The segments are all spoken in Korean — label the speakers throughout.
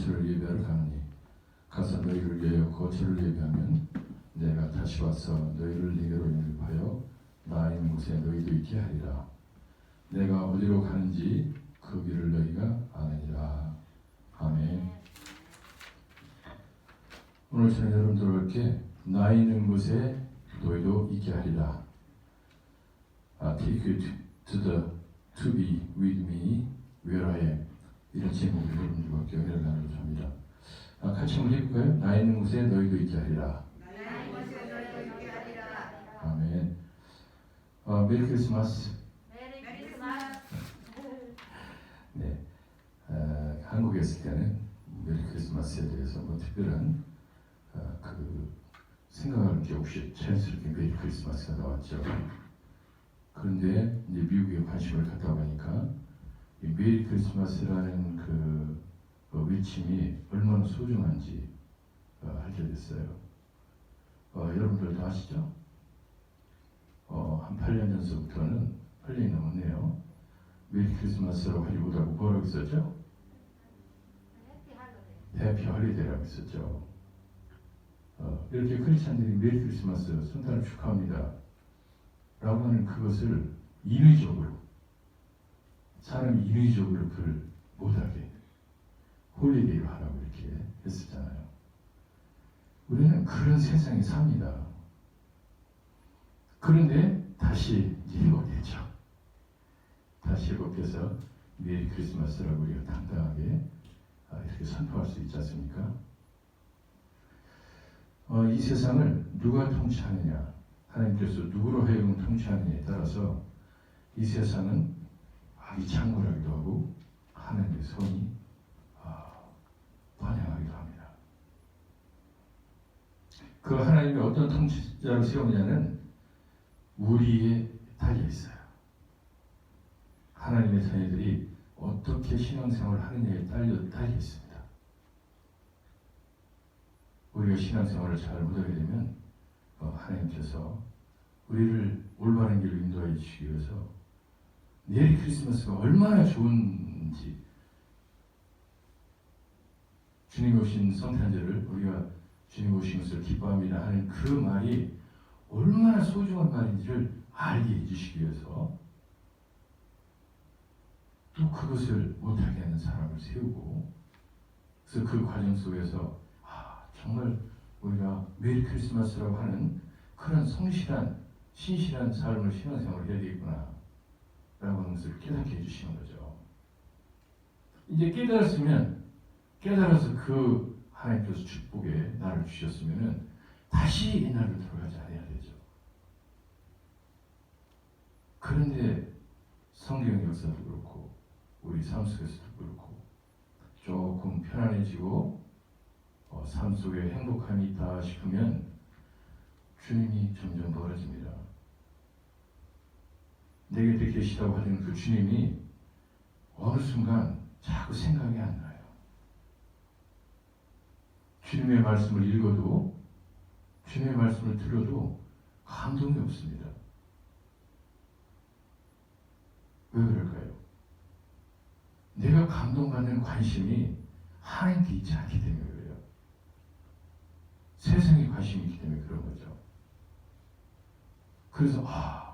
Speaker 1: 거처를 예배하러 가느니 가서 너희를 위하여 거처를 예배하면 내가 다시 와서 너희를 네게로 인도하여 나 있는 곳에 너희도 있게 하리라. 내가 어디로 가는지 그 길을 너희가 아느니라. 아멘. 오늘 저는 여러분들에게 나 있는 곳에 너희도 있게 하리라. Take you to be with me where I am. 이런 제목으로 여러분들과 교회를 나누고자 합니다. 같이 한번 해볼까요? 나 있는 곳에 너희도 있게 하리라. 아멘. 메리 크리스마스.
Speaker 2: 메리 크리스마스.
Speaker 1: 네. 한국에 있을 때는 메리 크리스마스에 대해서 뭐 특별한 그 생각할 게 없이 자연스럽게 메리 크리스마스가 나왔죠. 그런데 이제 미국에 관심을 갖다 보니까 이 메리 크리스마스라는 그 외침이 얼마나 소중한지 알게 됐어요. 여러분들도 아시죠? 한 8년 전서부터는 8년이 넘었네요. 메리 크리스마스라고 하지 못하고 뭐라고 썼죠? 해피 홀리데이라고 썼죠. 이렇게 크리스찬들이 메리 크리스마스 성탄을 축하합니다 라고 하는 그것을 인위적으로, 사람이 인위적으로 그걸 못하게 홀리데이로 하라고 이렇게 했었잖아요. 우리는 그런 세상에 삽니다. 그런데 다시 회복됐죠. 다시 회복돼서 메리 크리스마스라고 우리가 당당하게 이렇게 선포할 수 있지 않습니까? 이 세상을 누가 통치하느냐, 하나님께서 누구로 하여금 통치하느냐에 따라서 이 세상은 아주 창궐하기도 하고 하나님의 손이 관영하기도 합니다. 그 하나님이 어떤 통치자를 세우느냐는 우리에 달려 있어요. 하나님의 자녀들이 어떻게 신앙생활을 하느냐에 달려 있습니다. 우리가 신앙생활을 잘 못하게 되면 하나님께서 우리를 올바른 길로 인도해 주시기 위해서 메리 크리스마스가 얼마나 좋은지, 주님 오신 성탄절을 우리가 주님 오신 것을 기뻐합니다 하는 그 말이 얼마나 소중한 말인지를 알게 해주시기 위해서 또 그것을 못하게 하는 사람을 세우고, 그래서 그 과정 속에서 정말 우리가 메리 크리스마스라고 하는 그런 성실한 신실한 삶을 신앙생활을 해야 되겠구나 라고 하는 것을 깨닫게 해주시는 거죠. 이제 깨달아서 그 하나님께서 축복에 나를 주셨으면은 다시 옛날로 돌아가지 않아야 되죠. 그런데 성경 역사도 그렇고 우리 삶 속에서도 그렇고 조금 편안해지고 삶 속에 행복함이 있다 싶으면 주님이 점점 멀어집니다. 내게 곁에 계시다고 하는 그 주님이 어느 순간 자꾸 생각이 안 나요. 주님의 말씀을 읽어도, 주님의 말씀을 들어도 감동이 없습니다. 왜 그럴까요? 내가 감동받는 관심이 하나님께 있지 않기 때문에 그래요. 세상에 관심이 있기 때문에 그런 거죠. 그래서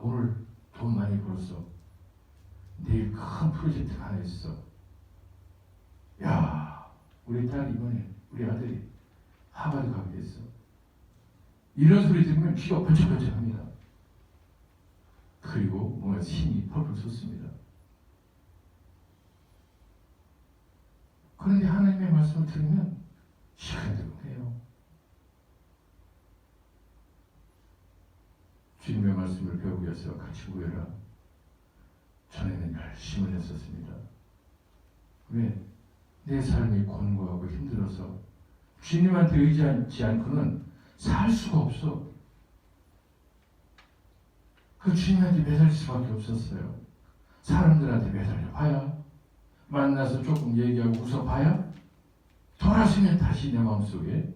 Speaker 1: 오늘 돈 많이 벌었어. 내일 큰 프로젝트가 하나 있어. 야, 우리 딸 이번에 우리 아들이 하버드 가게 됐어. 이런 소리 들으면 귀가 번쩍번쩍합니다. 그리고 뭔가 힘이 펄펄 솟습니다. 그런데 하나님의 말씀을 들으면 시큰둥해요. 주님의 말씀을 배우기 위해서 같이 모여라. 전에는 열심히 했었습니다. 왜? 내 삶이 곤고하고 힘들어서 주님한테 의지하지 않고는 살 수가 없어. 그 주님한테 매달릴 수밖에 없었어요. 사람들한테 매달려 봐야, 만나서 조금 얘기하고 웃어봐야, 돌아서면 다시 내 마음속에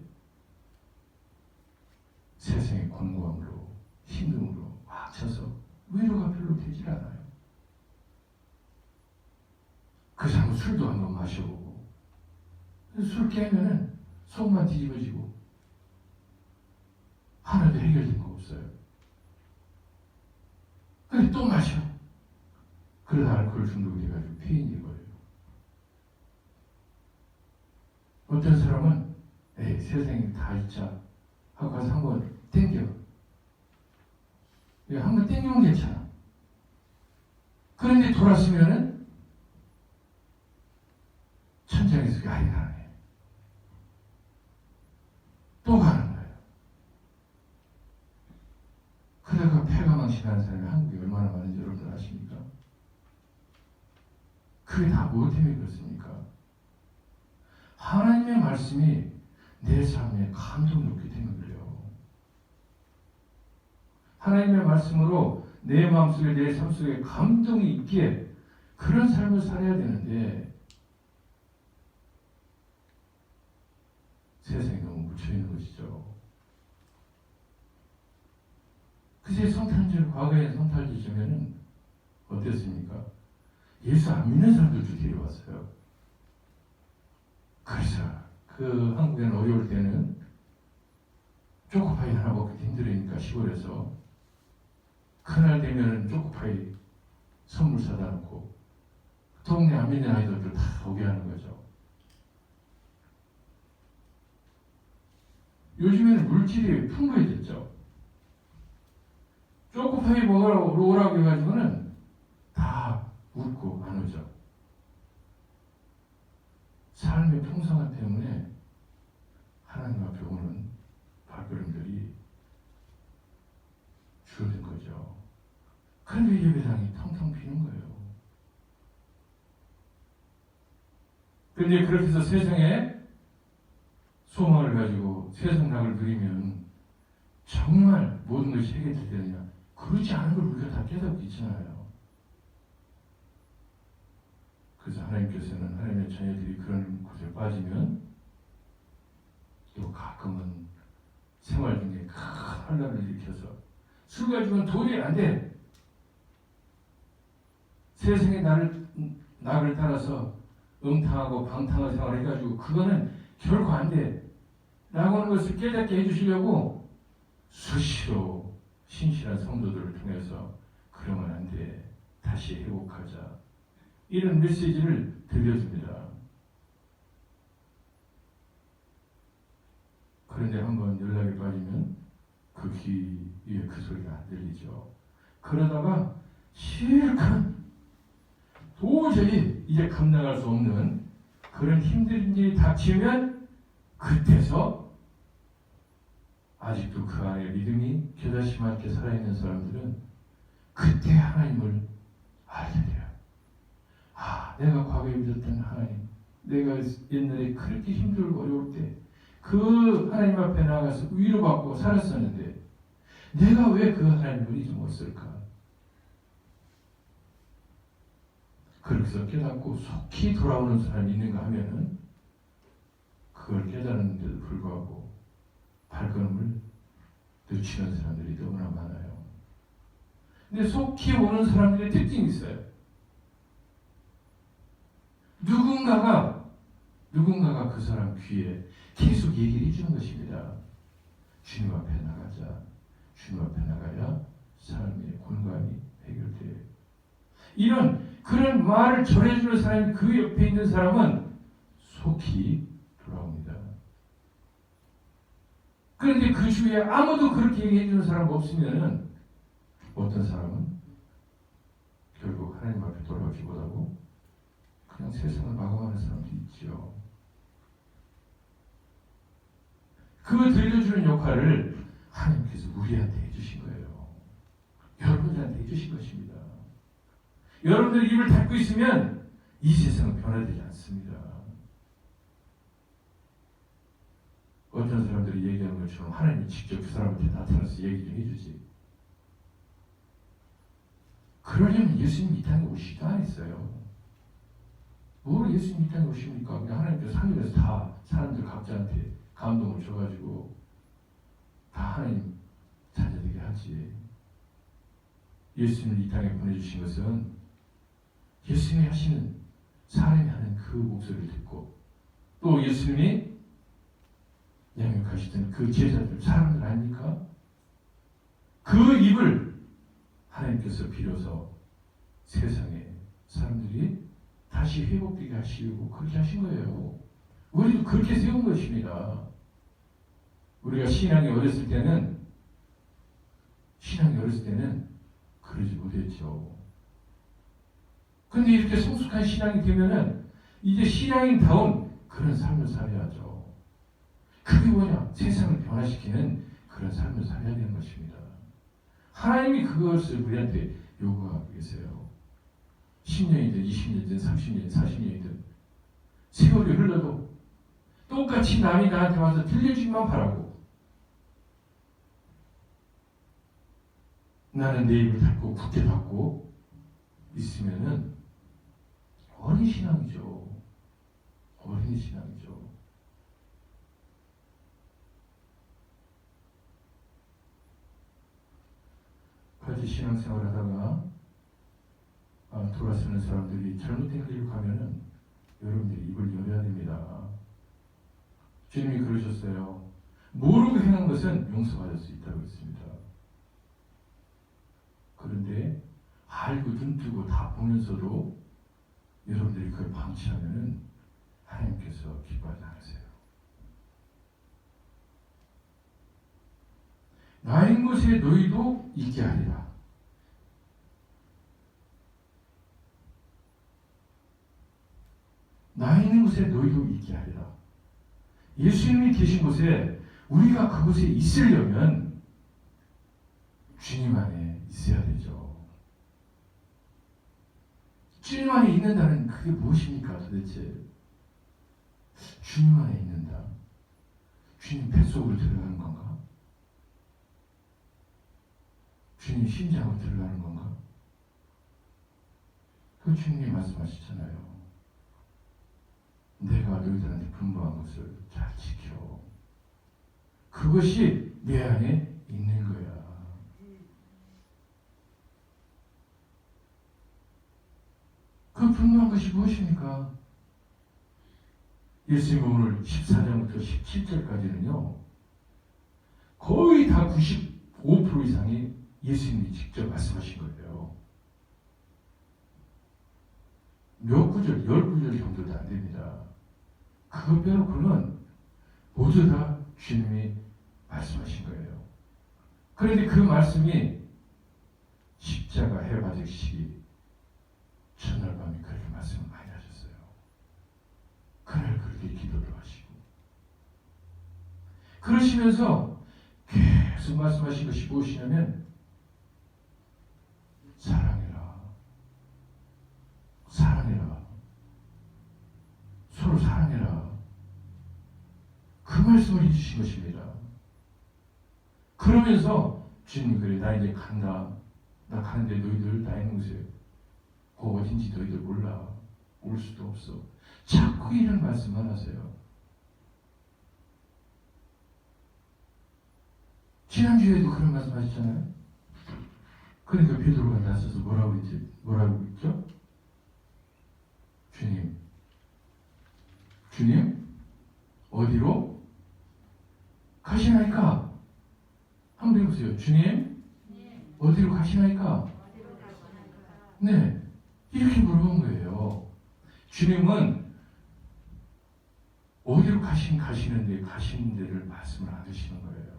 Speaker 1: 세상의 곤고함으로, 힘듦으로 꽉 차서 위로가 별로 되질 않아요. 그 사람은 술도 한번 마셔보고 술 깨면은 속만 뒤집어지고 하나도 해결된 거 없어요. 근데 또 마셔. 그러다 알코올 중독이 돼가지고 폐인이 거예요. 어떤 사람은 에이, 세상에 다 있자 하고 가서 한번 땡겨. 한번 땡기면 괜찮아. 그런데 돌았으면은 천장에서 야리 가는 거예요. 또 가는 거예요. 그러다가 폐가 망신하는 사람이 한국에 얼마나 많은지 여러분들 아십니까? 그게 다 무엇 때문에 그렇습니까? 하나님의 말씀이 내 삶에 감동이 없기 때문에 그래요. 하나님의 말씀으로 내 마음속에 내 삶 속에 감동이 있기에 그런 삶을 살아야 되는데 세상에 너무 묻혀있는 것이죠. 그새 성탄절, 과거에 성탄절 주면은 어땠습니까? 예수 안 믿는 사람들도 데려왔어요. 그래서 그 한국에는 어려울 때는 초코파이 하나 먹기 힘들으니까 시골에서 그날 되면은 초코파이 선물 사다 놓고 동네 안 믿는 아이들도 다 오게 하는 거죠. 요즘에는 물질이 풍부해졌죠. 초코파이 먹으러 오라고 해가지고는 다 웃고 안 오죠. 삶의 풍성함 때문에 하나님 앞에 오는 발걸음들이 줄어든 거죠. 그런데 예배당이 텅텅 비는 거예요. 그런데 그렇게 해서 세상에 소망을 가지고 세상락을 누리면 정말 모든 것이 해결될 때냐? 그렇지 않은 걸 우리가 다 깨닫고 있잖아요. 그래서 하나님께서는 하나님의 자녀들이 그런 곳에 빠지면 또 가끔은 생활 중에 큰 혼란을 일으켜서 술 가지고는 도저히 안 돼. 세상의 나를 따라서 음탕하고 방탕한 생활을 해가지고 그거는 결코 안 돼. 라고 하는 것을 깨닫게 해주시려고 수시로 신실한 성도들을 통해서 그러면 안 돼. 다시 회복하자. 이런 메시지를 들려줍니다. 그런데 한번 연락이 빠지면 그 귀에 그 소리가 안 들리죠. 그러다가 실컷 도저히 이제 감당할 수 없는 그런 힘든 일이 닥치면 그때서 아직도 그 안에 믿음이 겨자씨만하게 살아있는 사람들은 그때 하나님을 알게 돼요. 아, 내가 과거에 믿었던 하나님, 내가 옛날에 그렇게 힘들고 어려울 때 그 하나님 앞에 나가서 위로받고 살았었는데 내가 왜 그 하나님을 잊어먹었을까? 그렇게 해서 깨닫고 속히 돌아오는 사람이 있는가 하면은 그걸 깨달았는데도 불구하고 발걸음을 늦추는 사람들이 너무나 많아요. 근데 속히 오는 사람들의 특징이 있어요. 누군가가 그 사람 귀에 계속 얘기를 해주는 것입니다. 주님 앞에 나가자. 주님 앞에 나가야 삶의 곤감이 해결돼요. 그런 말을 전해주는 사람이 그 옆에 있는 사람은 속히 돌아옵니다. 그런데 그 주위에 아무도 그렇게 얘기해주는 사람 없으면 어떤 사람은 결국 하나님 앞에 돌아오지 못하고 그냥 세상을 마감하는 사람도 있죠. 그 들려주는 역할을 하나님께서 우리한테 해주신 거예요. 여러분들한테 해주신 것입니다. 여러분들이 입을 닫고 있으면 이 세상은 변화되지 않습니다. 어떤 사람들이 얘기하는 것처럼 하나님이 직접 그 사람한테 나타나서 얘기 좀 해주지. 그러려면 예수님 이 땅에 오시지도 않았어요. 뭘 예수님 이 땅에 오십니까? 그냥 하나님께서 하늘에서 다 사람들 각자한테 감동을 줘가지고 다 하나님 자녀되게 하지. 예수님을 이 땅에 보내주신 것은 예수님이 하시는 사람이 하는 그 목소리를 듣고 또 예수님이 양육하시던 그 제자들, 사람들 아닙니까? 그 입을 하나님께서 빌어서 세상에 사람들이 다시 회복되게 하시려고 그렇게 하신 거예요. 우리도 그렇게 세운 것입니다. 우리가 신앙이 어렸을 때는 그러지 못했죠. 근데 이렇게 성숙한 신앙이 되면은 이제 신앙인다운 그런 삶을 살아야죠. 그게 뭐냐? 세상을 변화시키는 그런 삶을 살아야 되는 것입니다. 하나님이 그것을 우리한테 요구하고 계세요. 10년이든 20년이든 30년이든 40년이든 세월이 흘러도 똑같이 남이 나한테 와서 들려주기만 바라고 나는 내 입을 닫고 굳게 닫고 있으면은 어린 신앙이죠. 어린 신앙이죠. 같이 신앙생활 하다가 돌아서는 사람들이 잘못된 길로 가면은 여러분들이 입을 열어야 됩니다. 주님이 그러셨어요. 모르고 행한 것은 용서받을 수 있다고 했습니다. 그런데 알고 눈 뜨고 다 보면서도 여러분들이 그걸 방치하면은 하나님께서 기뻐하지 않으세요. 나인 곳에 너희도 있게 하리라. 나 있는 곳에 너희도 있게 하리라. 예수님이 계신 곳에 우리가 그곳에 있으려면 주님 안에 있어야 되죠. 주님 안에 있는다는 그게 무엇입니까 도대체? 주님 안에 있는다. 주님 뱃속으로 들어가는 건가? 주님 심장으로 들어가는 건가? 그 주님이 말씀하시잖아요. 내가 너희들한테 분부한 것을 잘 지켜. 그것이 내 안에 있는 거야. 그 분부한 것이 무엇입니까? 예수님 오늘 14장부터 17절까지는요. 거의 다 95% 이상이 예수님이 직접 말씀하신 거예요. 몇 구절, 10구절 정도도 안 됩니다. 그거 빼놓고는 모두 다 주님이 말씀하신 거예요. 그런데 그 말씀이 십자가 해바적 시기 전날 밤에 그렇게 말씀을 많이 하셨어요. 그날 그렇게 기도도 하시고 그러시면서 계속 말씀하신 것이 무엇이냐면 사랑해라. 사랑해라. 서로 사랑해라. 그 말씀을 해주신 것입니다. 그러면서 주님 그래 나 이제 간다. 나 가는데 너희들 나 있는 곳에 그 어딘지 너희들 몰라. 올 수도 없어. 자꾸 이런 말씀만 하세요. 지난주에도 그런 말씀 하셨잖아요. 그러니까 베드로가 나서서 뭐라고 했죠? 주님 어디로 가시나이까? 한번 해보세요. 주님 어디로 가시나이까? 네, 이렇게 물어본 거예요. 주님은 어디로 가시는데 가시는 데를 말씀을 안 하시는 거예요.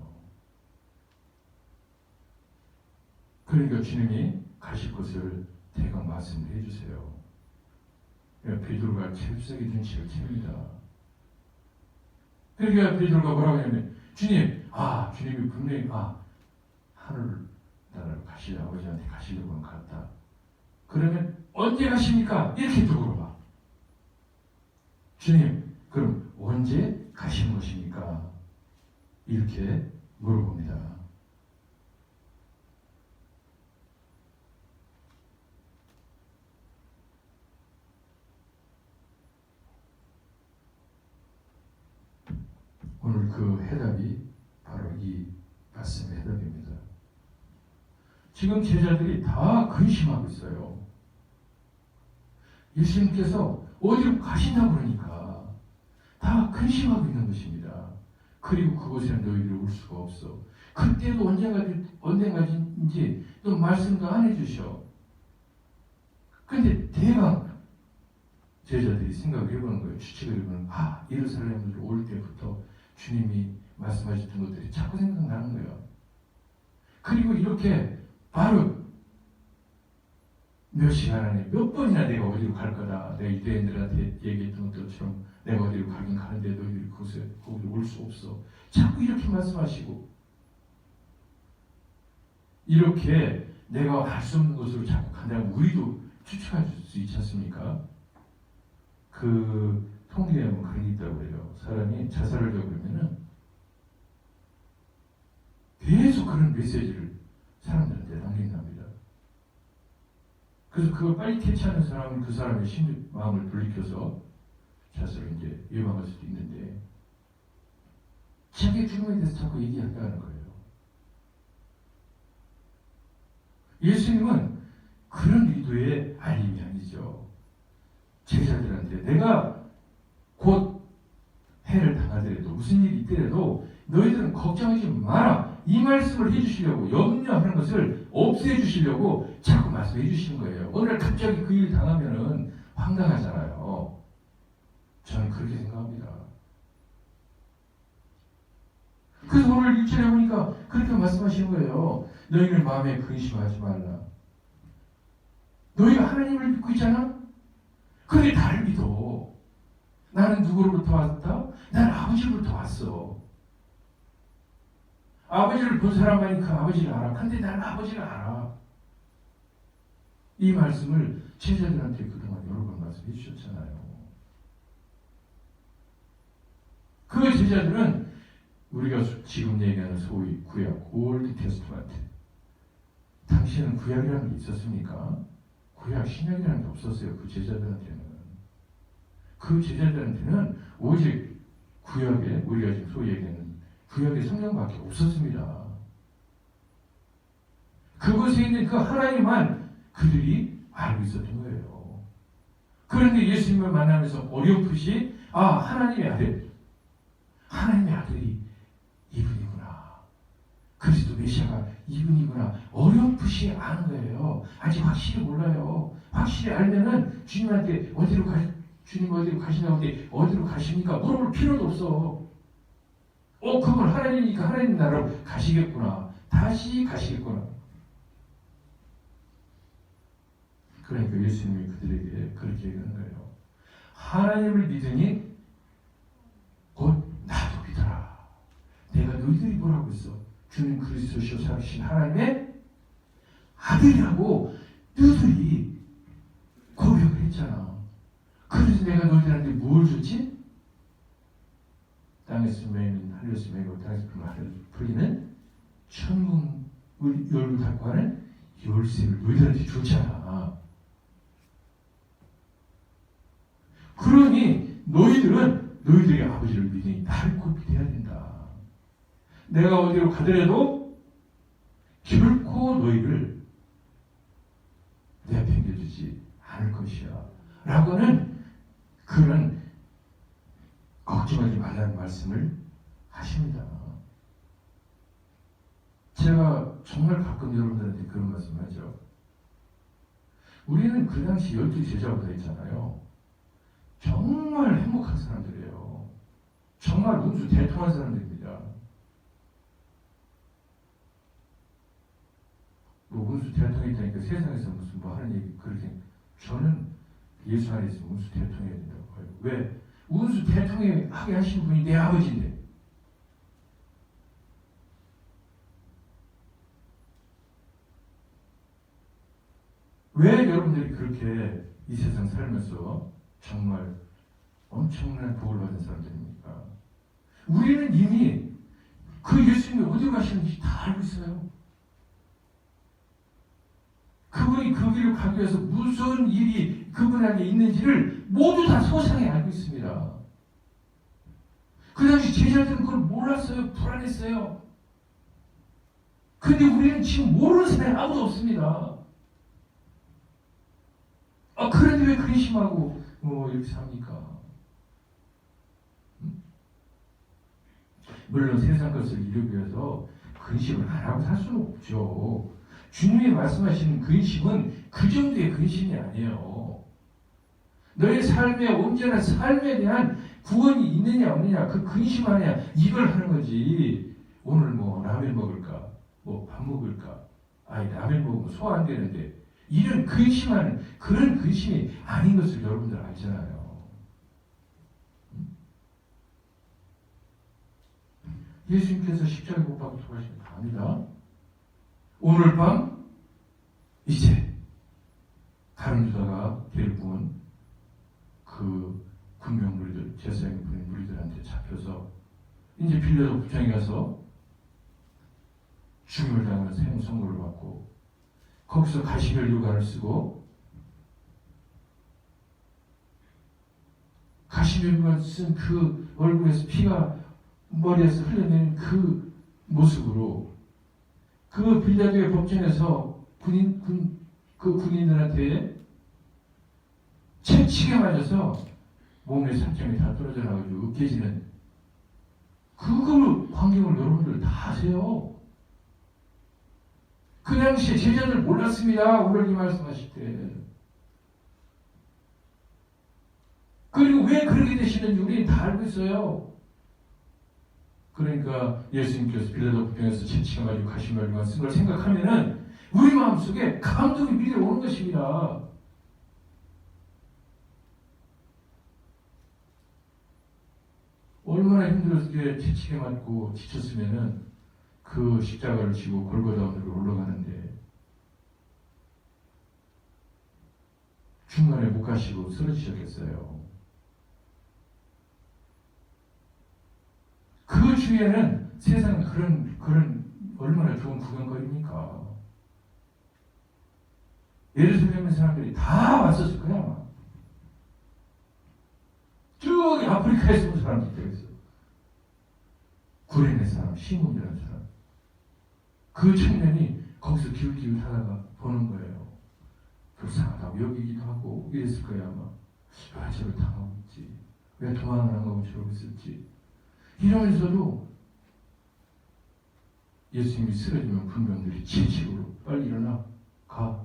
Speaker 1: 그러니까 주님이 가실 곳을 대강 말씀을 해주세요. 베드로가 잽싸게 눈치를 챕니다. 그러니까 베드로가 뭐라고 하냐면 주님이 분명히 하늘 나라로 가시려 아버지한테 가시려고 갔다. 그러면 언제 가십니까? 이렇게 또 물어봐. 주님 그럼 언제 가시는 것입니까? 이렇게 물어봅니다. 오늘 그 해답이 바로 이 말씀의 해답입니다. 지금 제자들이 다 근심하고 있어요. 예수님께서 어디로 가신다고 그러니까 다 근심하고 있는 것입니다. 그리고 그곳에 너희들이 올 수가 없어. 그때도 언젠가인지 또 말씀도 안 해주셔. 근데 대강 제자들이 생각을 해보는 거예요. 추측을 해보는 거예요. 예루살렘으로 올 때부터 주님이 말씀하셨던 것들이 자꾸 생각나는 거예요. 그리고 이렇게 바로 몇 시간 안에 몇 번이나 내가 어디로 갈 거다. 내가 유대인들한테 얘기했던 것처럼 내가 어디로 가긴 가는데 너희들이 거기로 올 수 없어. 자꾸 이렇게 말씀하시고 이렇게 내가 알 수 없는 곳으로 자꾸 간다면 우리도 추측할 수 있지 않습니까? 그 통계에 보면 그런 게 있다고 해요. 사람이 자살을 하려고 그러면은 계속 그런 메시지를 사람들한테 남긴답니다. 그래서 그걸 빨리 캐치하는 사람은 그 사람의 심리 마음을 돌이켜서 자살을 이제 예방할 수도 있는데 자기의 죽음에 대해서 자꾸 얘기한다는 거예요. 예수님은 그런 의도의 알림이 아니죠. 제자들한테 내가 곧 해를 당하더라도 무슨 일이 있더라도 너희들은 걱정하지 마라. 이 말씀을 해주시려고 염려하는 것을 없애주시려고 자꾸 말씀해 주시는 거예요. 오늘 갑자기 그 일 당하면은 황당하잖아요. 저는 그렇게 생각합니다. 그래서 오늘 1절에 보니까 그렇게 말씀하시는 거예요. 너희는 마음에 근심하지 말라. 너희가 하나님을 믿고 있잖아? 그런데 나를 믿어. 나는 누구로부터 왔다? 나는 아버지로부터 왔어. 아버지를 본 사람만이 그 아버지를 알아. 근데 나는 아버지를 알아. 이 말씀을 제자들한테 그동안 여러 번 말씀해 주셨잖아요. 그 제자들은 우리가 지금 얘기하는 소위 구약, 올드 테스트먼트. 당시에는 구약이라는 게 있었습니까? 구약, 신약이라는 게 없었어요. 그 제자들한테는. 그 제자들한테는 오직 구약에, 우리가 지금 소위 얘기하는 구약의 성경밖에 없었습니다. 그곳에 있는 그 하나님만 그들이 알고 있었던 거예요. 그런데 예수님을 만나면서 어렴풋이 하나님의 아들이 이분이구나. 그리스도 메시아가 이분이구나. 어렴풋이 아는 거예요. 아직 확실히 몰라요. 확실히 알면은 주님한테 주님 어디로 가시냐고 하는데 어디로 가십니까? 물어볼 필요도 없어. 그건 하나님이니까 하나님 나라로 가시겠구나. 다시 가시겠구나. 그러니까 예수님이 그들에게 그렇게 얘기하는 거예요. 하나님을 믿으니 곧 나도 믿어라. 내가 너희들이 뭐라고 했어? 주님 그리스도시요 살아계신 하나님의 아들이라고 너희들이 고백을 했잖아. 그래서 내가 너희들한테 뭘 줬지? 땅에서 매이는 하늘에서 매이고 땅에서 풀리는 천국을 열고 닫고 하는 열쇠를 너희들한테 줬잖아. 그러니 너희들이 아버지를 믿으니 나를 곧 믿어야 된다. 내가 어디로 가더라도 결코 너희를 내팽겨두지 않을 것이야. 라고는 그런 걱정하지 말라는 말씀을 하십니다. 제가 정말 가끔 여러분들한테 그런 말씀을 하죠. 우리는 그 당시 12 제자보다 있잖아요. 정말 행복한 사람들이에요. 정말 운수 대통한 사람들입니다. 운수 대통했다니까 세상에서 무슨 하는 얘기 그렇게 저는 예수 안에 있으면 운수 대통해야 된다고 봐요. 왜? 운수 대통하게 하신 분이 내 아버지인데. 왜 여러분들이 그렇게 이 세상 살면서 정말 엄청난 복을 받은 사람들입니까? 우리는 이미 그 예수님이 어디로 가시는지 다 알고 있어요. 그분이 그 길을 가기 위해서 무슨 일이 그분에게 있는지를 모두 다 소상히 알고 있습니다. 그 당시 제자들은 그걸 몰랐어요. 불안했어요. 근데 우리는 지금 모르는 사람이 아무도 없습니다. 그런데 왜 근심하고 이렇게 삽니까? 물론 세상 것을 이루기 위해서 근심을 안 하고 살 수는 없죠. 주님이 말씀하시는 근심은 그 정도의 근심이 아니에요. 너의 삶에 온전한 삶에 대한 구원이 있느냐 없느냐 그 근심 아니야. 이걸 하는 거지. 오늘 뭐 라면 먹을까? 뭐 밥 먹을까? 아니 라면 먹으면 소화 안 되는데 이런 근심하는 그런 근심이 아닌 것을 여러분들 알잖아요. 예수님께서 십자가에 못 박혀 돌아가신 거 압니다. 오늘 밤 이제 다른 유다가 데리고 그 군병 무리들, 제사장 분의 무리들한테 잡혀서 이제 빌라도 구청에 가서 죽임을 당하는 생 선고를 받고 거기서 가시별 유가를 쓰고 가시별 유가를 쓴 그 얼굴에서 피가 머리에서 흘러내리는 그 모습으로 그 빌라도의 법정에서 그 군인들한테 채찍에 맞아서 몸의 살점이 다 떨어져 나가지고 으깨지는 그 광경을 여러분들 다 아세요. 그 당시에 제자들 몰랐습니다. 오늘 이 말씀하실 때. 그리고 왜 그렇게 되시는지 우리는 다 알고 있어요. 그러니까 예수님께서 빌라도 법정에서 채찍에 맞고 가시말만 쓴 걸 생각하면은 우리 마음속에 감동이 밀려오는 것입니다. 얼마나 힘들었게 채찍에 맞고 지쳤으면은 그 십자가를 지고 골고다 언덕으로 올라가는데 중간에 못 가시고 쓰러지셨겠어요. 그 주위에는 세상 그런 얼마나 좋은 구경거리입니까? 예루살렘 사람들이 다 왔었을 거야 아마. 저기 아프리카에서 온 사람들 있어. 구레네 사람, 시몬이라는 사람. 그 청년이 거기서 기웃기웃하다가 보는 거예요. 불쌍하다고 여기기도 하고 이랬을 거야 아마. 왜 저를 당하고 있지? 왜 도망을 안 가고 저러고 있을지. 이러면서도 예수님이 쓰러지면 군병들이 채찍으로 빨리 일어나 가.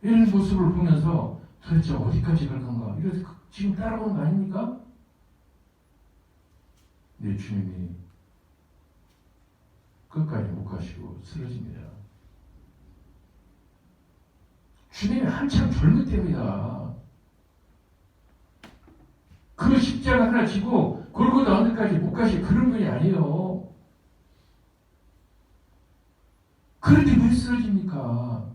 Speaker 1: 이런 모습을 보면서 도대체 어디까지 갈 건가? 이래서 지금 따라오는 거 아닙니까? 내 주님이 끝까지 못 가시고 쓰러집니다. 주님이 한참 젊을 때입니다. 그 십자가 하나 지고 골고다 언덕까지 못 가실 그런 분이 아니에요. 그런데 왜 쓰러집니까?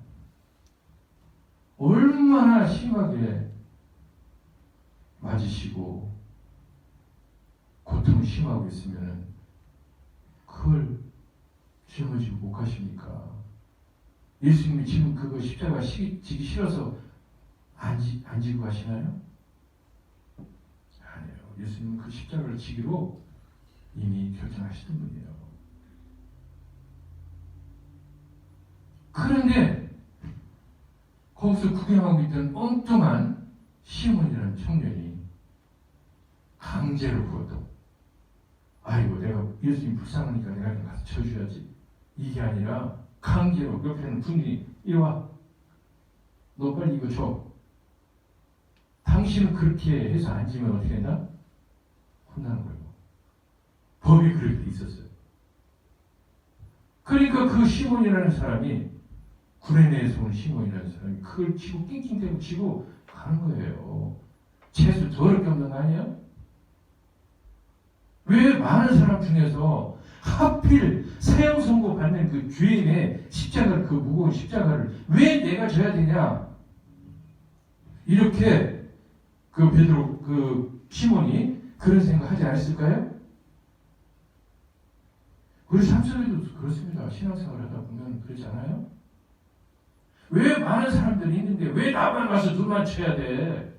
Speaker 1: 얼마나 심하게 맞으시고 고통이 심하고 있으면 그걸 짊어지고 못 가십니까? 예수님이 지금 그거 십자가 지기 싫어서 안 지고 가시나요? 아니에요. 예수님은 그 십자가를 지기로 이미 결정하시던 분이에요. 그런데 거기서 구경하고 있던 엉뚱한 시몬이라는 청년이 강제로 그것도 아이고 내가 예수님 불쌍하니까 내가 좀 가서 쳐줘야지 이게 아니라 강제로 옆에 있는 분이 이리 와 너 빨리 이거 줘. 당신은 그렇게 해서 앉으면 어떻게 된다? 혼나는 거예요. 법이 그렇게 돼 있었어요. 그러니까 그 시몬이라는 사람이 구레네에서 온 시몬이라는 사람이 그걸 치고 낑낑대고 치고 가는 거예요. 재수 더럽게 없는 거 아니에요? 왜 많은 사람 중에서 하필 사형 선고 받는 그 죄인의 십자가를 그 무거운 십자가를 왜 내가 져야 되냐? 이렇게 그 베드로 그 시몬이 그런 생각하지 않았을까요? 우리 삶 속에도 그렇습니다. 신앙생활을 하다 보면 그렇지 않아요? 왜 많은 사람들이 있는데 왜 나만 가서 눈만 쳐야 돼?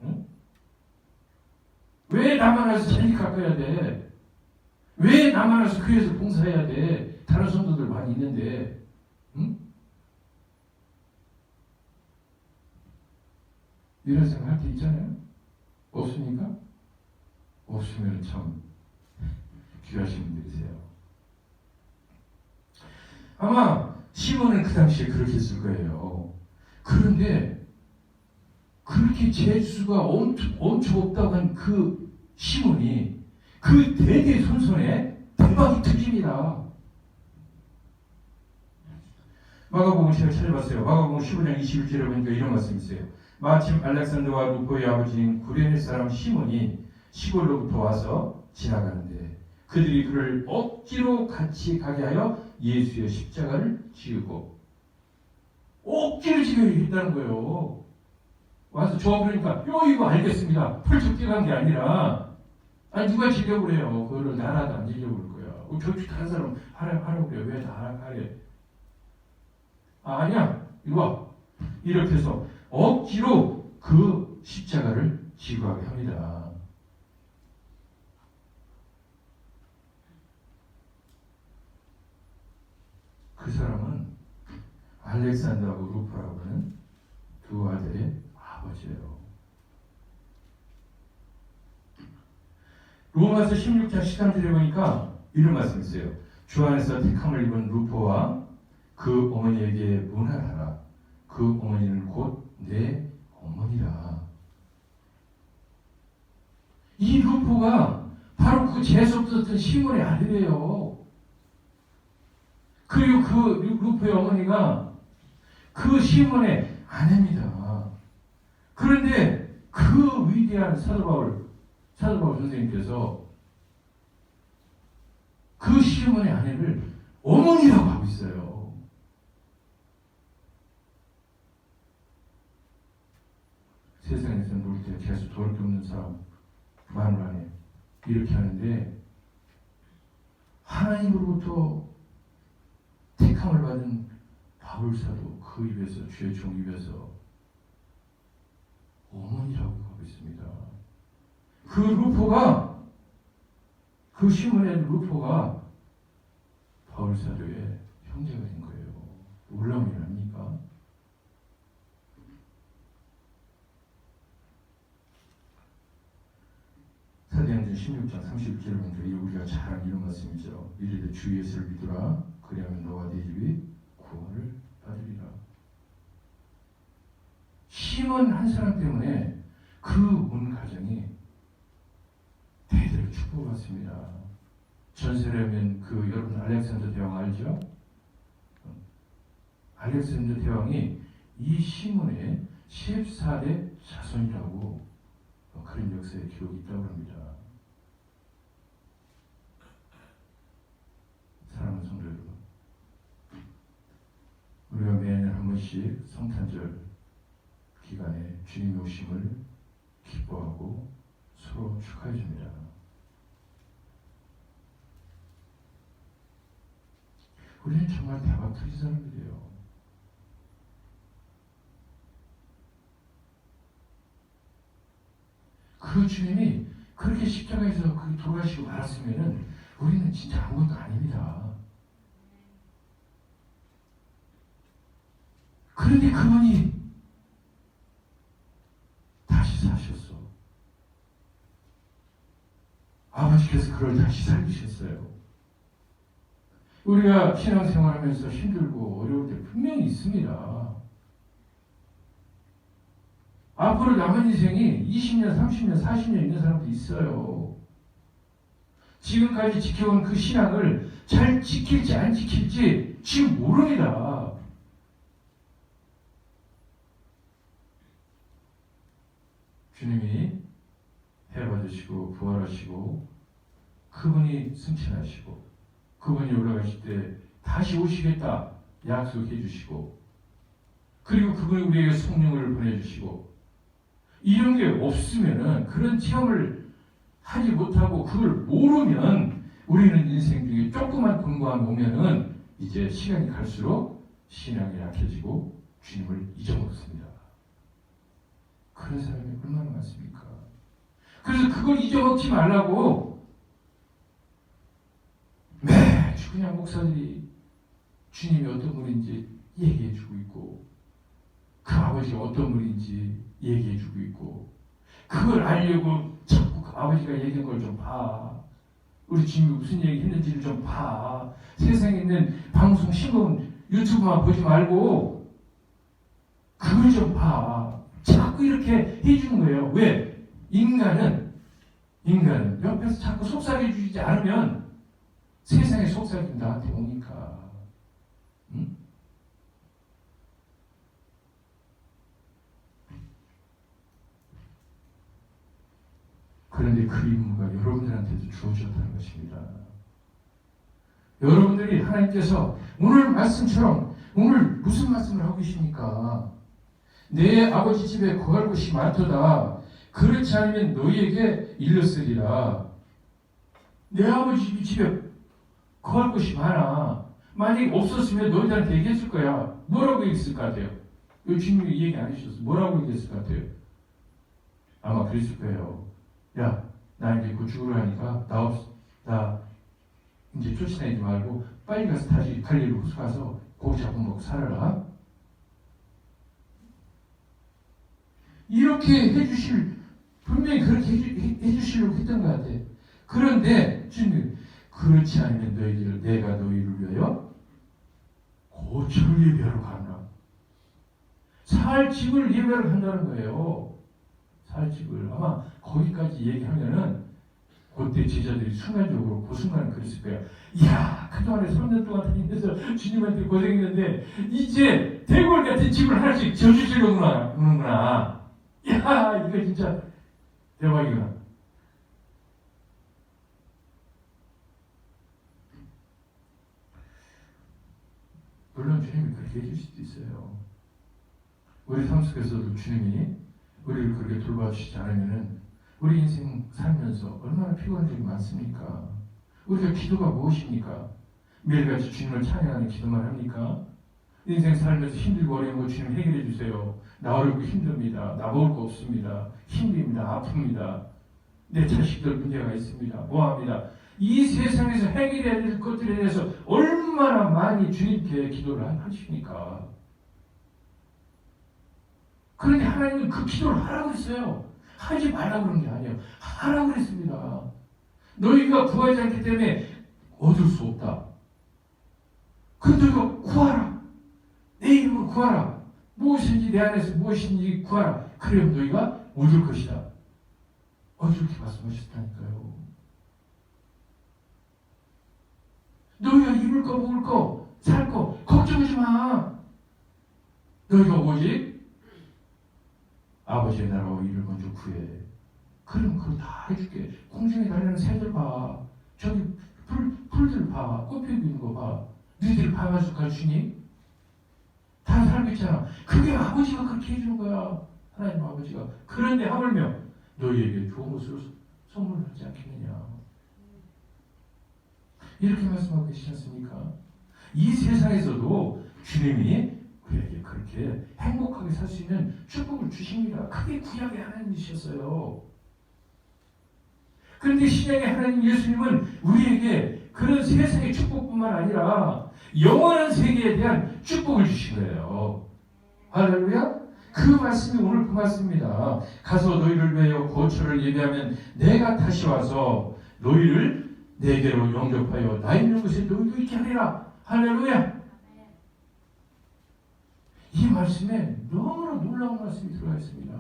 Speaker 1: 응? 왜 나만 가서 자리 깎아야 돼? 왜 나만 가서 교회에서 봉사해야 돼? 다른 성도들 많이 있는데 응? 이런 생각 할 때 있잖아요? 없습니까? 없으면 참 귀하신 분들이세요. 아마 시몬은 그 당시에 그렇게 했을 거예요. 그런데 그렇게 재수가 엄청 없다고 한 그 시몬이 그 대대손손에 대박이 터집니다. 마가복음 제가 찾아봤어요. 마가복음 15장 21절에 보니까 이런 말씀이 있어요. 마침 알렉산더와 루포의 아버지인 구레네 사람 시몬이 시골로부터 와서 지나가는데 그들이 그를 억지로 같이 가게 하여 예수의 십자가를 지우고, 억지로 지게 했다는 거예요. 와서 저어보니까 이거 알겠습니다. 펄쩍 뛰어간 게 아니라, 아니 누가 지려고 그래요. 그거를 나라도 안 지려고 그럴 거야. 저기 다른 사람 하라고 그래요. 왜 다 하래? 아니야, 이리 와. 이렇게 해서 억지로 그 십자가를 지고 가게 합니다. 그 사람은 알렉산더하고 루포라고 하는 두 아들의 아버지예요. 로마서 16장 13절에 보니까 이런 말씀이 있어요. 주 안에서 택함을 입은 루포와 그 어머니에게 문안하라. 그 어머니는 곧 내 어머니라. 이 루포가 바로 그 재수 없었던 시몬의 아들이에요. 그리고 그 루포의 어머니가 그 시몬의 아내입니다. 그런데 그 위대한 사도 바울 선생님께서 그 시몬의 아내를 어머니라고 하고 있어요. 세상에서는 볼 때 계속 도를 게 없는 사람 말을 안 해. 이렇게 하는데 하나님으로부터 택함을 받은 바울사도 그 입에서, 주의 종 입에서 어머니라고 하고 있습니다. 그 루포가, 그 시몬의 루포가 바울사도의 형제가 된 거예요. 놀라운 일 아닙니까? 사도행전 16장 31절을 보니까 우리가 잘 아는 이런 말씀이죠. 이르되 주 예수를 믿으라. 그리하면 너와 네 집이 구원을 받으리라. 시몬 한 사람 때문에 그 온 가정이 대대로 축복받습니다. 전세라면 그 여러분 알렉산더 대왕 알죠? 알렉산더 대왕이 이 시몬의 14대 자손이라고 그런 역사에 기록이 있다고 합니다. 사랑하는 성도 여러분, 우리가 매년 한 번씩 성탄절 기간에 주님의 오심을 기뻐하고 서로 축하해 줍니다. 우리는 정말 대박 터진 사람들이에요. 그 주님이 그렇게 십자가에서 그렇게 돌아가시고 말았으면은 우리는 진짜 아무것도 아닙니다. 그런데 그분이 다시 사셨어. 아버지께서 그걸 다시 살리셨어요. 우리가 신앙생활하면서 힘들고 어려울 때 분명히 있습니다. 앞으로 남은 인생이 20년, 30년, 40년 있는 사람도 있어요. 지금까지 지켜온 그 신앙을 잘 지킬지 안 지킬지 지금 모릅니다. 주님이 해받으시고 부활하시고 그분이 승천하시고 그분이 올라가실 때 다시 오시겠다 약속해 주시고, 그리고 그분이 우리에게 성령을 보내주시고, 이런 게 없으면은, 그런 체험을 하지 못하고 그걸 모르면 우리는 인생 중에 조그만 공부함이 오면은 이제 시간이 갈수록 신앙이 약해지고 주님을 잊어먹습니다. 그런 사람이 얼마나 많습니까? 그래서 그걸 잊어먹지 말라고 매주 그냥 목사들이 주님이 어떤 분인지 얘기해주고 있고, 그 아버지가 어떤 분인지 얘기해주고 있고, 그걸 알려고 자꾸 그 아버지가 얘기한 걸 좀 봐. 우리 주님이 무슨 얘기 했는지를 좀 봐. 세상에 있는 방송, 신문, 유튜브만 보지 말고 그걸 좀 봐. 자꾸 이렇게 해주는 거예요. 왜? 인간은 옆에서 자꾸 속삭여 주지 않으면 세상에 속삭임 나한테 오니까. 응? 그런데 그 임무가 여러분들한테도 주어졌다는 것입니다. 여러분들이 하나님께서 오늘 말씀처럼 오늘 무슨 말씀을 하고 계십니까? 내 아버지 집에 거할 곳이 많도다. 그렇지 않으면 너희에게 일렀으리라. 내 아버지 집에 거할 곳이 많아. 만약 없었으면 너희들한테 얘기했을 거야. 뭐라고 얘기했을 것 같아요? 이 주님이 얘기 안 해주셨어. 뭐라고 얘기했을 것 같아요? 아마 그랬을 거예요. 야, 나 이제 곧 죽으러 하니까 나 이제 쫓아내지 말고 빨리 가서 다시 갈릴리로 가서 고기 잡아먹고 살아라. 이렇게 분명히 그렇게 해주시려고 했던 것 같아. 그런데 주님, 그렇지 않으면 내가 너희를 위하여 고초를 예배하러 간다. 살 집을 예배하러 간다는 거예요. 살 집을. 아마 거기까지 얘기하면은 그때 제자들이 순간적으로 그 순간에 그랬을 거야. 이야, 그동안에 3년 동안 다니면서 주님한테 고생했는데 이제 대궐 같은 집을 하나씩 져주시려구나 그러는구나. 이야, 이거 진짜 대박이구나. 물론 주님이 그렇게 해줄 수도 있어요. 우리 삶 속에서도 주님이 우리를 그렇게 돌봐주시지 않으면 우리 인생 살면서 얼마나 피곤한 적이 많습니까? 우리가 기도가 무엇입니까? 매일같이 주님을 찬양하는 기도만 합니까? 인생 살면서 힘들고 어려운 거 주님 해결해 주세요. 나 어렵고 힘듭니다. 나 먹을 거 없습니다. 힘듭니다. 아픕니다. 내 자식들 문제가 있습니다. 뭐합니다. 이 세상에서 해결해야 될 것들에 대해서 얼마나 많이 주님께 기도를 하십니까? 그런데 하나님은 그 기도를 하라고 했어요. 하지 말라고 그런 게 아니에요. 하라고 그랬습니다. 너희가 구하지 않기 때문에 얻을 수 없다. 그런데 너희가 구하라. 내 이름으로 구하라. 무엇인지 내 안에서 무엇인지 구하라. 그러면 너희가 얻을 것이다. 어떻게 말씀하셨다니까요. 너희가 입을 거 먹을 거 살 거 걱정하지 마. 너희가 오직 아버지의 나라와 일을 먼저 구해. 그럼 그거 다 해줄게. 공중에 날리는 새들 봐. 저기 풀들 봐. 꽃 피고 있는 거 봐. 너희들 밤낮을 가르치니? 다 살고 있잖아. 그게 아버지가 그렇게 해주는 거야. 하나님 아버지가. 그런데 하물며 너희에게 좋은 것을 선물하지 않겠느냐. 이렇게 말씀하고 계시지 않습니까? 이 세상에서도 주님이 우리에게 그렇게 행복하게 살 수 있는 축복을 주십니다. 그게 구약의 하나님이셨어요. 그런데 신약의 하나님 예수님은 우리에게 그런 세상의 축복뿐만 아니라 영원한 세계에 대한 축복을 주신 거예요. 할렐루야? 그 말씀이 오늘 그 말씀입니다. 가서 너희를 위하여 고초를 예비하면 내가 다시 와서 너희를 내게로 영접하여 나 있는 곳에 너희도 있게 하리라. 할렐루야. 이 말씀에 너무나 놀라운 말씀이 들어가 있습니다.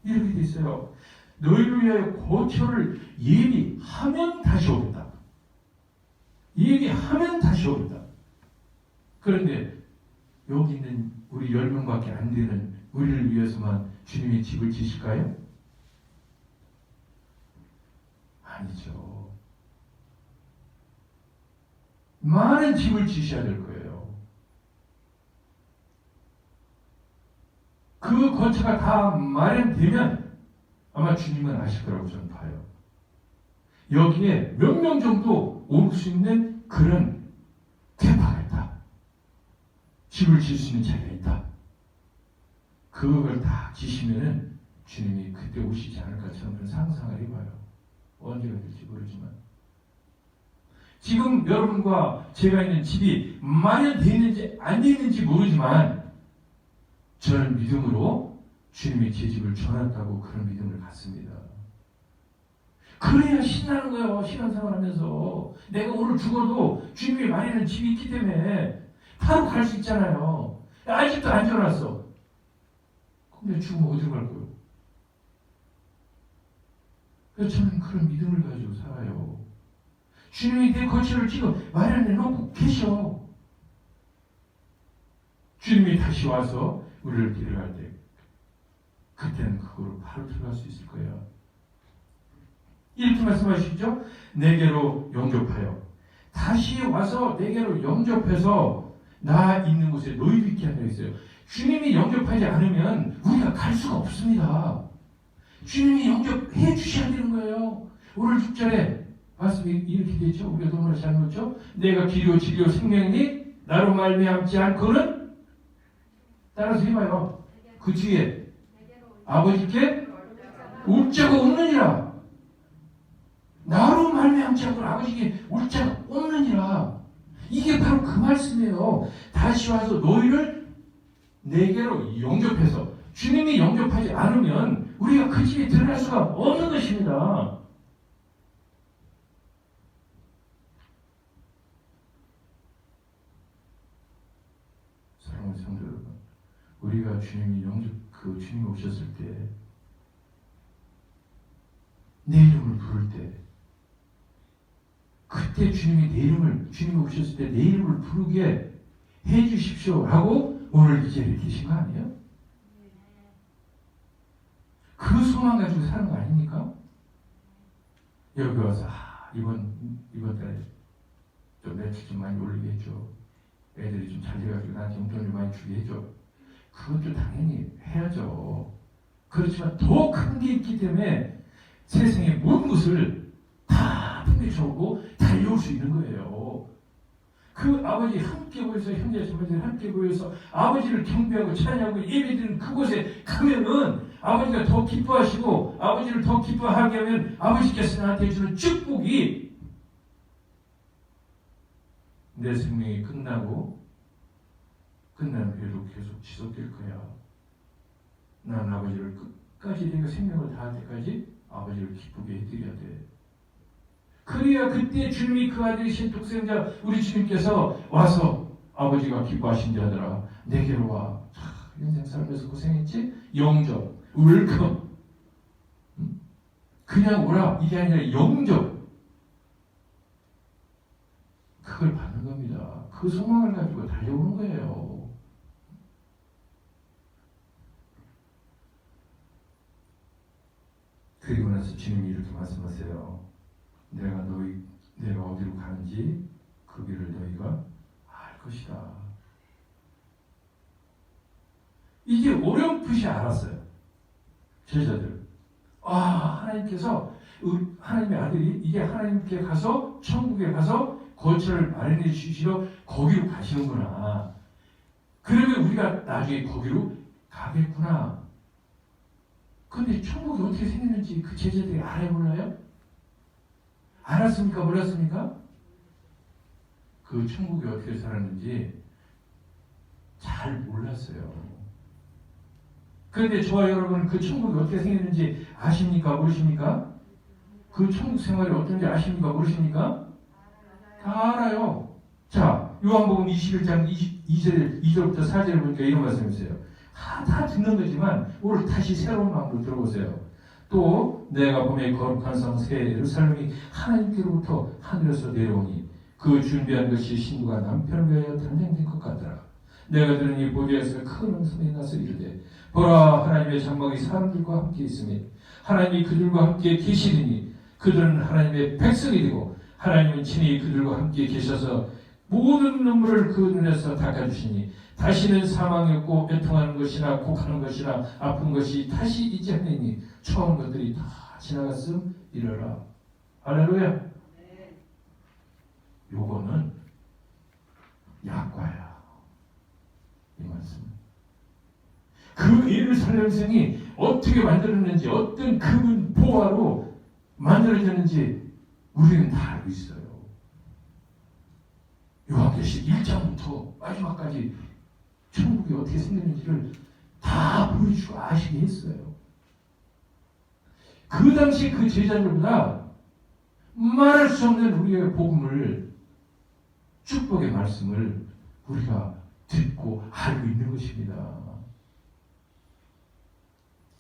Speaker 1: 이렇게 돼 있어요. 너희를 위하여 고초를 예비하면 다시 오겠다. 예비하면 다시 오겠다. 그런데 여기 있는 우리 10명밖에 안 되는 우리를 위해서만 주님이 집을 지실까요? 아니죠. 많은 집을 지셔야 될 거예요. 그 거처가 다 마련되면 아마 주님은 아실 거라고 저는 봐요. 여기에 몇 명 정도 올 수 있는 그런 캐파가 있다. 집을 지을 수 있는 자리가 있다. 그걸 다 지시면은 주님이 그때 오시지 않을까 저는 상상을 해봐요. 언제가 될지 모르지만. 지금 여러분과 제가 있는 집이 마련되어 있는지 안 되어 있는지 모르지만 저는 믿음으로 주님이 제 집을 전한다고 그런 믿음을 갖습니다. 그래야 신나는 거예요. 신앙생활하면서 내가 오늘 죽어도 주님이 마련한 집이 있기 때문에 바로 갈 수 있잖아요. 아직도 안 지어놨어. 근데 죽으면 어디로 갈 거예요? 그래서 저는 그런 믿음을 가지고 살아요. 주님이 내 거처를 지금 마련해 놓고 계셔. 주님이 다시 와서 우리를 데려갈 때 그때는 그거로 바로 들어갈 수 있을 거예요. 이렇게 말씀하시죠. 내게로 영접하여 다시 와서 내게로 영접해서 나 있는 곳에 너희도 있게 하려 했어요. 주님이 영접하지 않으면 우리가 갈 수가 없습니다. 주님이 영접해 주셔야 되는 거예요. 오늘 6절에 말씀이 이렇게 되죠. 우리가 너무나 잘 놓죠. 내가 길이요 진리요 생명이니 나로 말미암지 않고는 따라서 해봐요. 그 뒤에 아버지께 올 자가 없느니라. 나로 말미암지 않고는 아버지께 올 자가 없느니라. 이게 바로 그 말씀이에요. 다시 와서 너희를 내게로 영접해서 주님이 영접하지 않으면 우리가 그 집에 들어갈 수가 없는 것입니다. 사랑하는 성도 여러분, 우리가 주님이 주님이 오셨을 때, 내 이름을 부를 때, 그때 주님이 오셨을 때 내 이름을 부르게 해 주십시오라고 오늘 이 자리에 계신 거 아니에요? 그 소망 가지고 사는 거 아닙니까? 여기 와서 이번 달에 좀 매출 좀 많이 올리게 해줘. 애들이 좀 잘 돼가지고 나한테 용돈 좀 많이 주게 해줘. 그것도 당연히 해야죠. 그렇지만 더 큰 게 있기 때문에 세상의 모든 것을 다 풍겨쳐오고 달려올 수 있는 거예요. 그 아버지 함께 모여서 형제 자매들 함께 모여서 아버지를 경배하고 찬양하고 예배드리는 그곳에 가면은 아버지가 더 기뻐하시고 아버지를 더 기뻐하게 하면 아버지께서 나한테 주는 축복이 내 생명이 끝나는 후에도 계속 지속될 거야. 나는 아버지를 끝까지 내가 생명을 다할 때까지 아버지를 기쁘게 해드려야 돼. 그래야 그때 주님이 그 아들이신 독생자 우리 주님께서 와서 아버지가 기뻐하신 자들아 내게로 와. 인생 살면서 고생했지? 영접, 웰컴. 그냥 오라 이게 아니라 영접. 그걸 받는 겁니다. 그 소망을 가지고 달려오는 거예요. 그리고 나서 주님이 이렇게 말씀하세요. 내가 어디로 가는지 그 길을 너희가 알 것이다. 이게 어렴풋이 알았어요. 제자들. 하나님께서 하나님의 아들이 이게 하나님께 가서 천국에 가서 거처를 마련해 주시러 거기로 가시는구나. 그러면 우리가 나중에 거기로 가겠구나. 근데 천국이 어떻게 생겼는지 그 제자들이 알아요, 몰라요? 알았습니까? 몰랐습니까? 그 천국이 어떻게 살았는지 잘 몰랐어요. 그런데 저와 여러분 그 천국이 어떻게 생겼는지 아십니까? 모르십니까? 그 천국 생활이 어떤지 아십니까? 모르십니까? 다 알아요. 자, 요한복음 21장 2절부터 4절을 보니까 이런 말씀이 있어요. 다 듣는 거지만 오늘 다시 새로운 마음으로 들어보세요. 또 내가 보매 거룩한 성 새 예루살렘이 하나님께로부터 하늘에서 내려오니 그 준비한 것이 신부가 남편을 위하여 단장된 것 같더라. 내가 들으니 보좌에서 큰 음성이 나서 이르되 보라 하나님의 장막이 사람들과 함께 있으니 하나님이 그들과 함께 계시리니 그들은 하나님의 백성이 되고 하나님은 친히 그들과 함께 계셔서 모든 눈물을 그 눈에서 닦아주시니 다시는 사망이 없고 애통하는 것이나 곡하는 것이나 아픈 것이 다시 있지 않으니 처음 것들이 다 지나갔음 이르라. 할렐루야. 요거는 약과야. 이 말씀. 그 예루살렘성이 어떻게 만들어졌는지 어떤 금은 보화로 만들어졌는지 우리는 다 알고 있어요. 요한계시록 1장부터 마지막까지 천국이 어떻게 생겼는지를 다 보여주고 아시게 했어요. 그 당시 그 제자들보다 말할 수 없는 우리의 복음을, 축복의 말씀을 우리가 듣고 알고 있는 것입니다.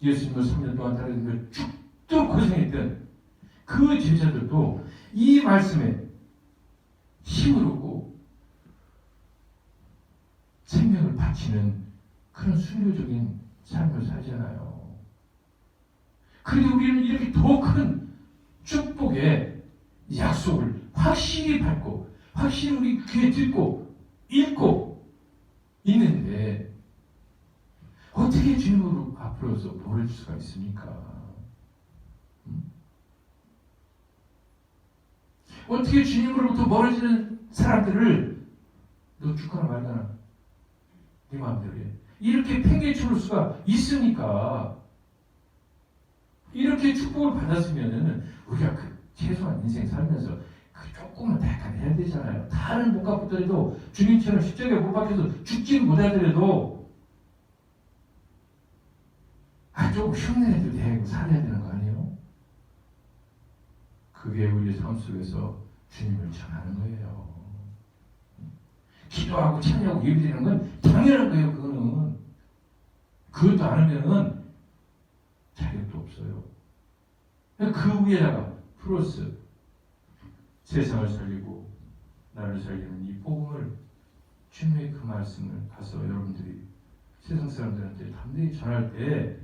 Speaker 1: 예수님을 3년 동안 따르며 죽도록 고생했던 그 제자들도 이 말씀에 힘을 얻고 생명을 바치는 그런 순교적인 삶을 살잖아요. 그런데 우리는 이렇게 더 큰 축복의 약속을 확실히 받고 확실히 우리 귀에 듣고 읽고 있는데 어떻게 주님으로 앞으로서 보낼 수가 있습니까? 어떻게 주님으로부터 멀어지는 사람들을 너 죽거나 말거나 네 마음대로 해. 이렇게 팽개칠 수가 있습니까? 이렇게 축복을 받았으면 우리가 그 최소한 인생 살면서 그 조금은 다 해야 되잖아요. 다른 못 갚더라도 주님처럼 십자가에 못 박혀서 죽지는 못하더라도 조금 흉내내도 되고 살아야 되는 거 아니에요? 그게 우리 삶 속에서 주님을 전하는 거예요. 기도하고 찬양하고 예배드리는 건 당연한 거예요. 그거는. 그것도 안 하면은 자격도 없어요. 그 위에다가 플러스 세상을 살리고 나를 살리는 이 복음을, 주님의 그 말씀을 가서 여러분들이 세상 사람들한테 담대히 전할 때,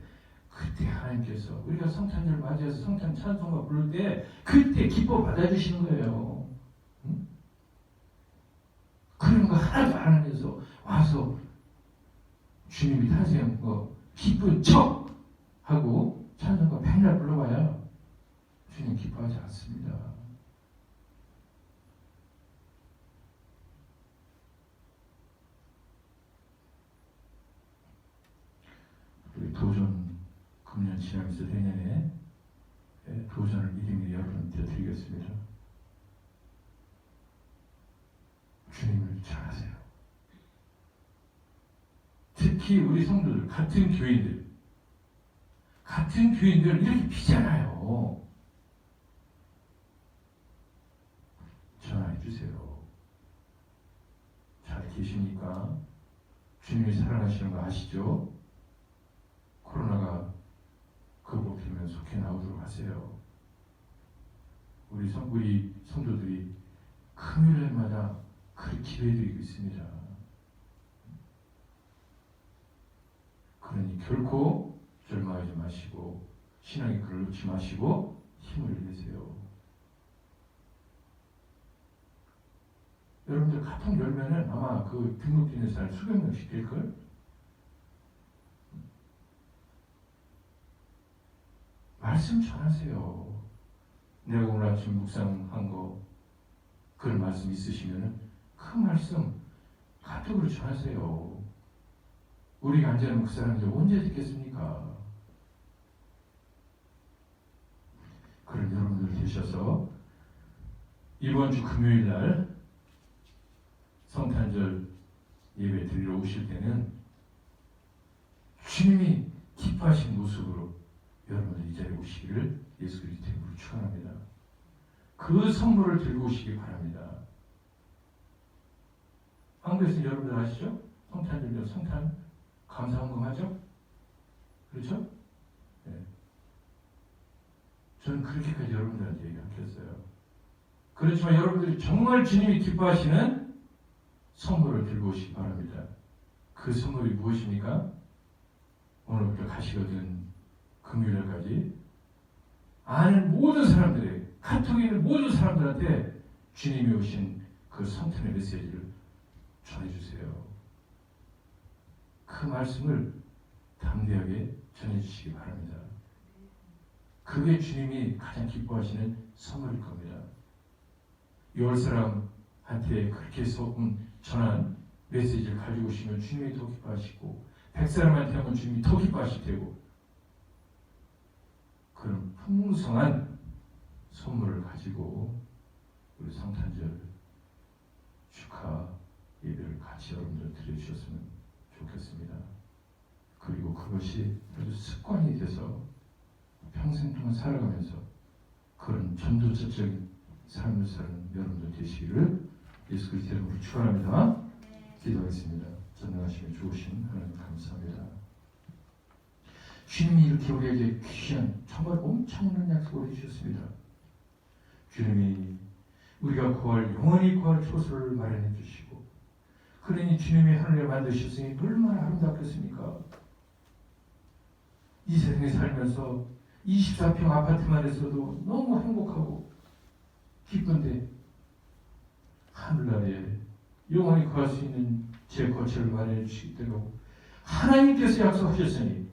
Speaker 1: 그때 하나님께서 우리가 성탄절 맞이해서 성탄 찬송가 부를 때 그때 기뻐 받아주시는 거예요. 응? 그런 거 하나도 안 하면서 와서 주님이 탄생한 거 기쁜 척 하고 찬송가 맨날 불러봐야 주님 기뻐하지 않습니다. 우리 도전 금년 지나면서 내년에 도전을 미리미리 여러분한테 드리겠습니다. 주님을 전하세요. 특히 우리 성도들, 같은 교인들 이렇게 비잖아요. 전화해 주세요. 잘 계십니까? 주님이 사랑하시는 거 아시죠? 코로나가 극복되면 속히 나오도록 하세요. 우리 성도들이 금요일마다 그렇게 기도해드리고 있습니다. 그러니 결코 절망하지 마시고 신앙의 글을 놓지 마시고 힘을 내세요. 여러분들 카톡 열면은 아마 그 등록되는 사람 수백 명씩 될걸? 말씀 전하세요. 내가 오늘 아침 묵상한 거 그런 말씀 있으시면은 그 말씀 카톡으로 전하세요. 우리가 앉아있는 그 사람들 언제 듣겠습니까? 그런 여러분들 되셔서 이번 주 금요일 날 성탄절 예배 드리러 오실 때는 주님이 기뻐하신 모습으로 여러분들 이 자리에 오시기를 예수 그리스도의 이름으로 축원합니다. 그 선물을 들고 오시기 바랍니다. 한국에서 여러분들 아시죠? 성탄절이요, 성탄 감사헌금 하죠? 그렇죠? 네. 저는 그렇게까지 여러분들한테 얘기하겠어요. 그렇지만 여러분들이 정말 주님이 기뻐하시는 선물을 들고 오시기 바랍니다. 그 선물이 무엇입니까? 오늘부터 가시거든 금요일까지 아는 모든 사람들에게, 카톡에 있는 모든 사람들한테 주님이 오신 그 성탄의 메시지를 전해주세요. 그 말씀을 담대하게 전해주시기 바랍니다. 그게 주님이 가장 기뻐하시는 선물일 겁니다. 10사람한테 그렇게 해서 전한 메시지를 가지고 오시면 주님이 더 기뻐하시고 100사람한테 하면 주님이 더 기뻐하실 테고 그런 풍성한 선물을 가지고 우리 성탄절 축하 예배를 같이 여러분들 드려주셨으면 좋겠습니다. 그리고 그것이 아주 습관이 돼서 평생 동안 살아가면서 그런 전도적인 삶을 사는 여러분들 되시기를 예수 그리스도의 이름으로 축원합니다. 기도하겠습니다. 전능하시며 좋으신 하나님 감사합니다. 주님이 이렇게 우리에게 귀한 정말 엄청난 약속을 해주셨습니다. 주님이 우리가 영원히 구할 초소를 마련해 주시고, 그러니 주님이 하늘을 만드셨으니 얼마나 아름답겠습니까? 이 세상에 살면서 24평 아파트만에서도 너무 행복하고 기쁜데, 하늘나라에 영원히 구할 수 있는 제 거처를 마련해 주시기 때문에 하나님께서 약속하셨으니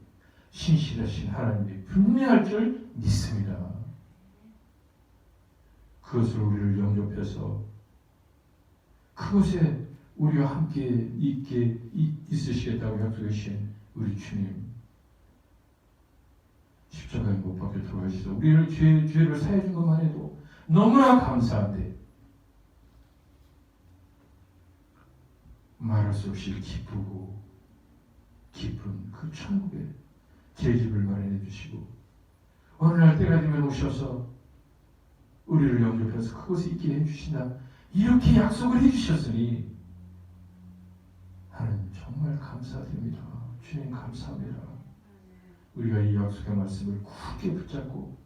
Speaker 1: 신실하신 하나님이 분명할 줄 믿습니다. 그것을 우리를 영접해서 그것에 우리와 함께 있으시겠다고 약속해 주신 우리 주님, 십자가에 못 박혀 들어가셔서 우리를 죄를 사해 준 것만 해도 너무나 감사한데, 말할 수 없이 기쁘고 깊은 그 천국에 제 집을 마련해 주시고, 어느 날 때가 되면 오셔서 우리를 영접해서 그곳에 있게 해주신다, 이렇게 약속을 해주셨으니 하나님 정말 감사드립니다. 주님 감사합니다. 우리가 이 약속의 말씀을 굳게 붙잡고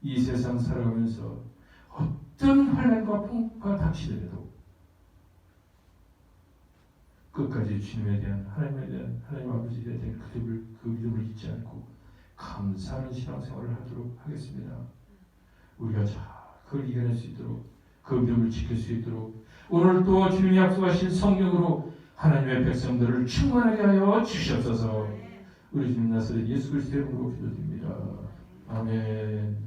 Speaker 1: 이 세상 살아가면서 어떤 환난과 풍파가 닥치더라도 끝까지 주님에 대한, 하나님에 대한, 하나님 아버지에 대한 그 믿음을 잊지 않고 감사하는 신앙생활을 하도록 하겠습니다. 우리가 잘 그걸 이겨낼 수 있도록, 그 믿음을 지킬 수 있도록 오늘 또 주님이 약속하신 성령으로 하나님의 백성들을 충만하게 하여 주시옵소서. 우리 주님 나사렛 예수 그리스도의 이름으로 기도드립니다. 아멘.